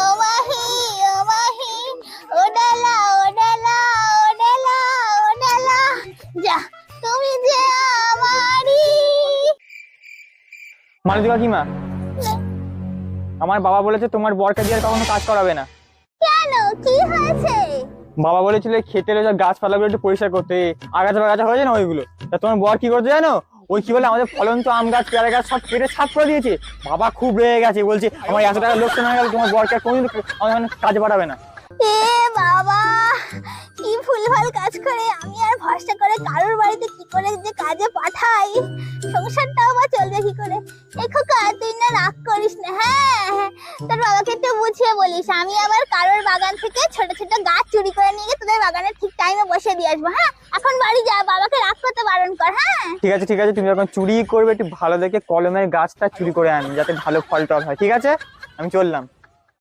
ও মাহি, ও মাহি, ও ডালা, ও ডালা, ও ডালা, ও ডালা, যা তুমি যে আমারই। মালতী কাকিমা, আমার বাবা বলেছে তোমার বরকে দিয়ে আর কখনো কাজ করাবে না। কেন, কি হয়েছে? বাবা বলেছিল খেতে গাছপালাগুলো একটু পরিষ্কার করতে, আগাছা বাগাছা হয়েছে না ওইগুলো। তা তোমার বর কি করছে জানো? ওই কি বলে আমাদের ফলন্ত আম গাছ পেয়ারা গাছ সব কেটে সাফ করে দিয়েছে। বাবা খুব রেগে গেছে, বলছে আমার 100 টাকা লোকসান হয়ে গেল, তোমার বরকে আর কোনোদিন আমাদের কাজে পাঠাবে না। এ বাবা, কি ভুলভাল কাজ করে! আমি আর ভরসা করে কারোর বাড়িতে কি করে যে কাজে পাঠাই, সংসারটাও বা চলবে কি করে? এই খোকা, তুই না রাগ করিস না। হ্যাঁ, তোর বাবাকে একটু বুঝিয়ে বলিস, আমি আবার কারোর বাগান থেকে ছোট ছোট গাছ চুরি করে নিয়ে গিয়ে তোদের বাগানে ঠিক টাইমে বসে দিয়ে আসবো। হ্যাঁ, এখন বাড়ি যা, বাবাকে রাগ করতে বারণ কর। হ্যাঁ ঠিক আছে ঠিক আছে, তুমি যখন চুরি করবে একটু ভালো দেখে কলমের গাছটা চুরি করে আনি, যাতে ভালো ফল টল হয়। ঠিক আছে, আমি চললাম।